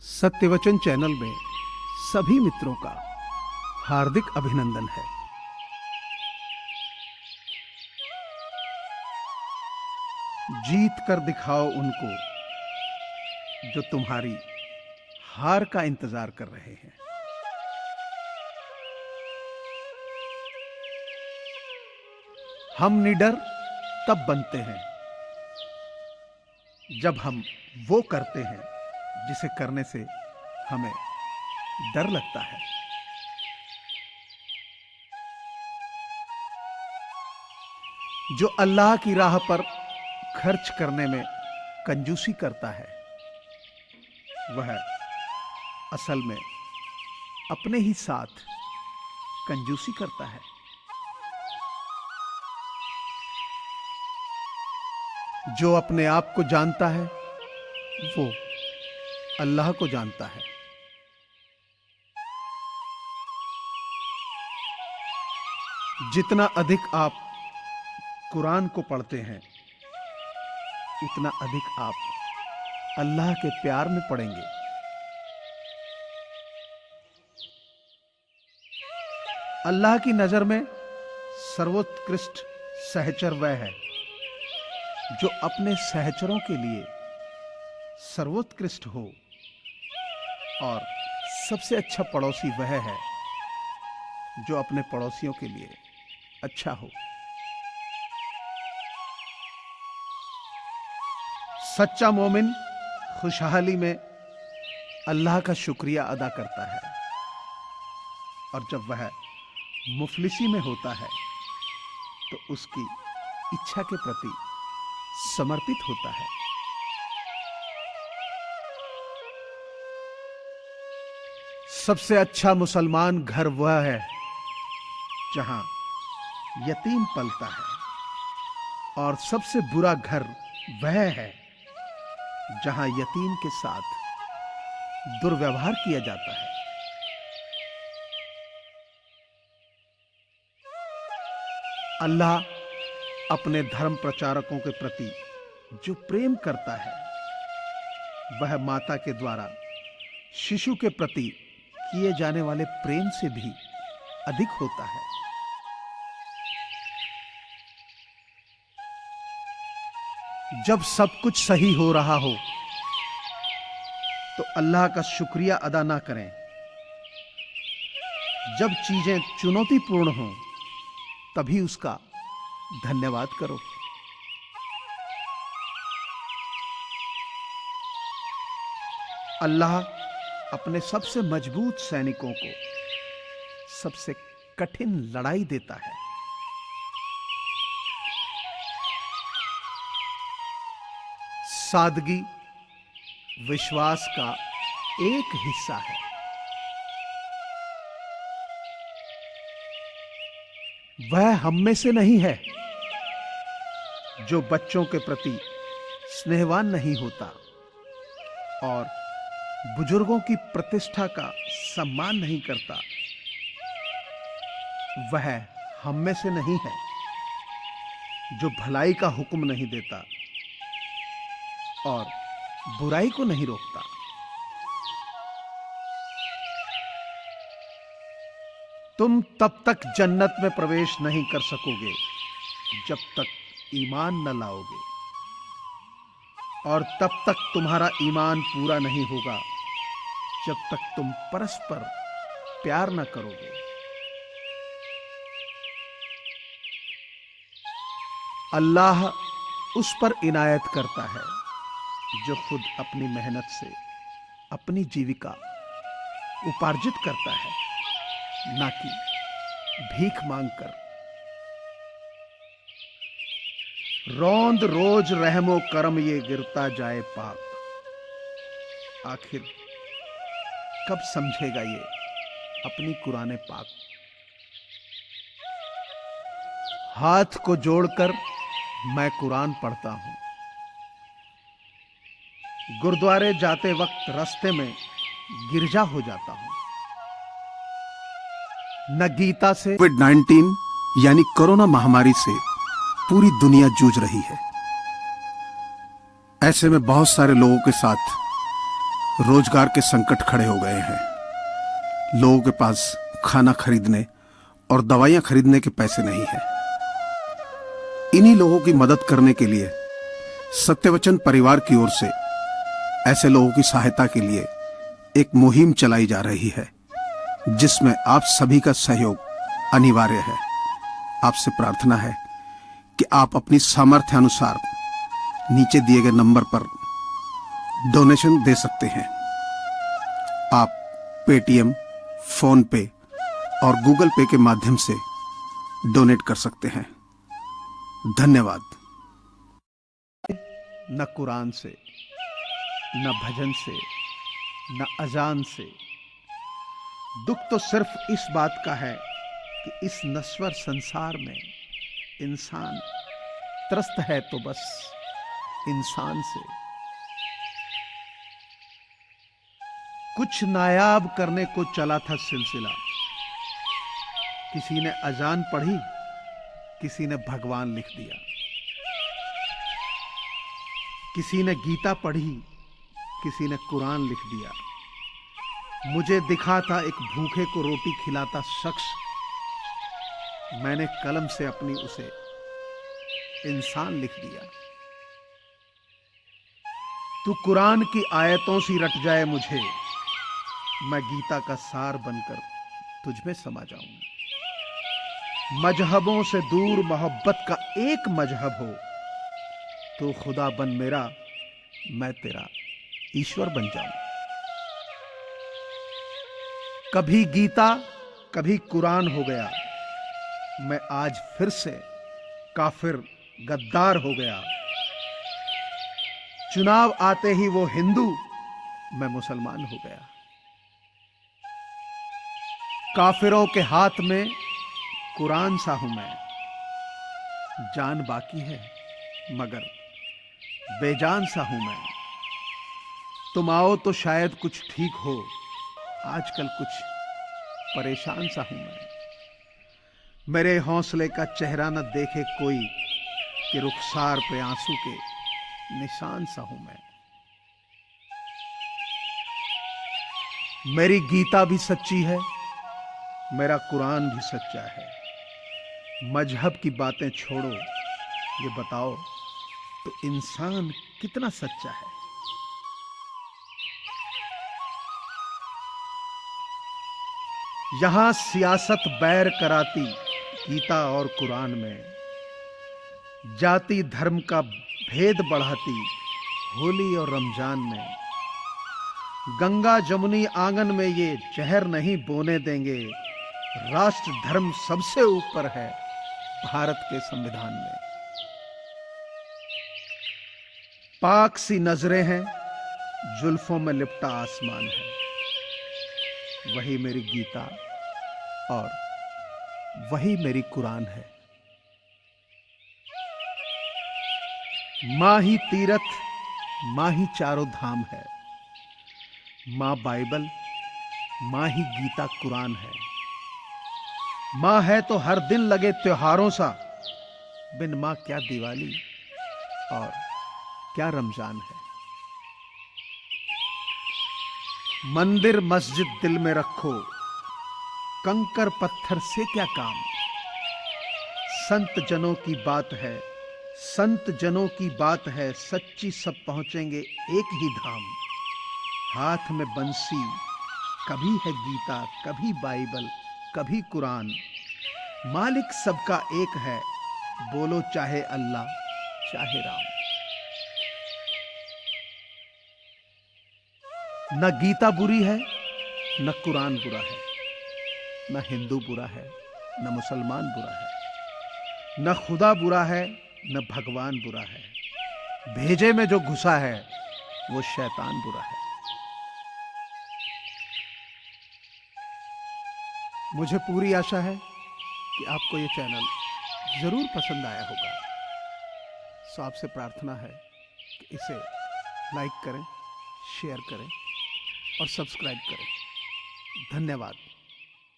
सत्यवचन channel में सभी मित्रों का हार्दिक अभिनंदन है। जीत कर दिखाओ उनको जो तुम्हारी हार का इंतजार कर रहे हैं। हम निडर तब बनते हैं जब हम वो करते हैं जिसे करने से हमें डर लगता है। जो अल्लाह की राह पर खर्च करने में कंजूसी करता है वह असल में अपने ही साथ कंजूसी करता है। जो अपने आप को जानता है वो अल्लाह को जानता है। जितना अधिक आप कुरान को पढ़ते हैं उतना अधिक आप अल्लाह के प्यार में पड़ेंगे। अल्लाह की नजर में सर्वोत्कृष्ट सहचर वह है जो अपने सहचरों के लिए सर्वोत्कृष्ट हो, और सबसे अच्छा पड़ोसी वह है जो अपने पड़ोसियों के लिए अच्छा हो। सच्चा मोमिन खुशहाली में अल्लाह का शुक्रिया अदा करता है, और जब वह मुफलिसी में होता है तो उसकी इच्छा के प्रति समर्पित होता है। सबसे अच्छा मुसलमान घर वह है जहां यतीम पलता है, और सबसे बुरा घर वह है जहां यतीम के साथ दुर्व्यवहार किया जाता है। अल्लाह अपने धर्म प्रचारकों के प्रति जो प्रेम करता है वह माता के द्वारा शिशु के प्रति किए जाने वाले प्रेम से भी अधिक होता है। जब सब कुछ सही हो रहा हो तो अल्लाह का शुक्रिया अदा ना करें। जब चीजें चुनौतीपूर्ण हों तभी उसका धन्यवाद करो। अल्लाह अपने सबसे मजबूत सैनिकों को सबसे कठिन लड़ाई देता है। सादगी विश्वास का एक हिस्सा है। वह हम में से नहीं है जो बच्चों के प्रति स्नेहवान नहीं होता और बुजुर्गों की प्रतिष्ठा का सम्मान नहीं करता। वह हम में से नहीं है जो भलाई का हुक्म नहीं देता और बुराई को नहीं रोकता। तुम तब तक जन्नत में प्रवेश नहीं कर सकोगे जब तक ईमान न लाओगे, और तब तक तुम्हारा ईमान पूरा नहीं होगा जब तक तुम परस्पर प्यार न करोगे। अल्लाह उस पर इनायत करता है जो खुद अपनी मेहनत से अपनी जीविका उपार्जित करता है, ना कि भीख मांगकर। रौंद रोज रहमो करम ये गिरता जाए पाक। आखिर कब समझेगा ये अपनी कुरान पाक। हाथ को जोड़कर मैं कुरान पढ़ता हूं। गुरुद्वारे जाते वक्त रास्ते में गिरजा हो जाता हूं। न गीता से कोविड-19 यानी कोरोना महामारी से पूरी दुनिया जूझ रही है। ऐसे में बहुत सारे लोगों के साथ रोजगार के संकट खड़े हो गए हैं। लोगों के पास खाना खरीदने और दवाइयां खरीदने के पैसे नहीं हैं। इन्हीं लोगों की मदद करने के लिए सत्यवचन परिवार की ओर से ऐसे लोगों की सहायता के लिए एक मुहिम चलाई जा रही है, जिसमें आप सभी का सहयोग अनिवार्य है। आपसे प्रार्थना है कि आप अपनी सामर्थ्य अनुसार नीचे दिए गए नंबर पर डोनेशन दे सकते हैं। आप पेटीएम, फोन पे और गूगल पे के माध्यम से डोनेट कर सकते हैं। धन्यवाद। न कुरान से, न भजन से, न अजान से। दुख तो सिर्फ इस बात का है कि इस नश्वर संसार में इंसान त्रस्त है, तो बस इंसान से। कुछ नायाब करने को चला था सिलसिला। किसी ने अजान पढ़ी, किसी ने भगवान लिख दिया। किसी ने गीता पढ़ी, किसी ने कुरान लिख दिया। मुझे दिखा था एक भूखे को रोटी खिलाता शख्स। मैंने कलम से अपनी उसे इंसान लिख दिया। तू कुरान की आयतों से रट जाए मुझे, मैं गीता का सार बनकर तुझ में समा जाऊं। मजहबों से दूर मोहब्बत का एक मजहब हो, तो खुदा बन मेरा, मैं तेरा ईश्वर बन जाऊं। कभी गीता, कभी कुरान हो गया, मैं आज फिर से काफिर गद्दार हो गया। चुनाव आते ही वो हिंदू, मैं मुसलमान हो गया। काफिरों के हाथ में कुरान सा हूं मैं। जान बाकी है मगर बेजान सा हूं मैं। तुम आओ तो शायद कुछ ठीक हो, आजकल कुछ परेशान सा हूं मैं। मेरे हौसले का चेहरा न देखे कोई, कि रुखसार पे आंसू के निशान सा हूं मैं। मेरी गीता भी सच्ची है, मेरा कुरान भी सच्चा है। मजहब की बातें छोड़ो, ये बताओ तो इंसान कितना सच्चा है। यहां सियासत बैर कराती गीता और कुरान में, जाति धर्म का भेद बढ़ाती होली और रमजान में। गंगा जमुनी आंगन में ये जहर नहीं बोने देंगे, राष्ट्र धर्म सबसे ऊपर है भारत के संविधान में। पाक सी नजरें हैं, जुल्फों में लिपटा आसमान है। वही मेरी गीता और वही मेरी कुरान है। मां ही तीरथ, मां ही चारों धाम है। मां बाइबल, मां ही गीता कुरान है। मां है तो हर दिन लगे त्योहारों सा, बिन मां क्या दिवाली और क्या रमजान है। मंदिर मस्जिद दिल में रखो, कंकर पत्थर से क्या काम। संत जनों की बात है, संत जनों की बात है, सच्ची सब पहुंचेंगे एक ही धाम। हाथ में बंसी, कभी है गीता, कभी बाइबल, कभी कुरान। मालिक सबका एक है, बोलो चाहे अल्लाह चाहे राम। न गीता बुरी है, न कुरान बुरा है, न हिंदू बुरा है, न मुसलमान बुरा है, न खुदा बुरा है, न भगवान बुरा है। भेजे में जो घुसा है वो शैतान बुरा है। मुझे पूरी आशा है कि आपको ये चैनल जरूर पसंद आया होगा। सो आपसे प्रार्थना है कि इसे लाइक करें, शेयर करें और सब्सक्राइब करें। धन्यवाद।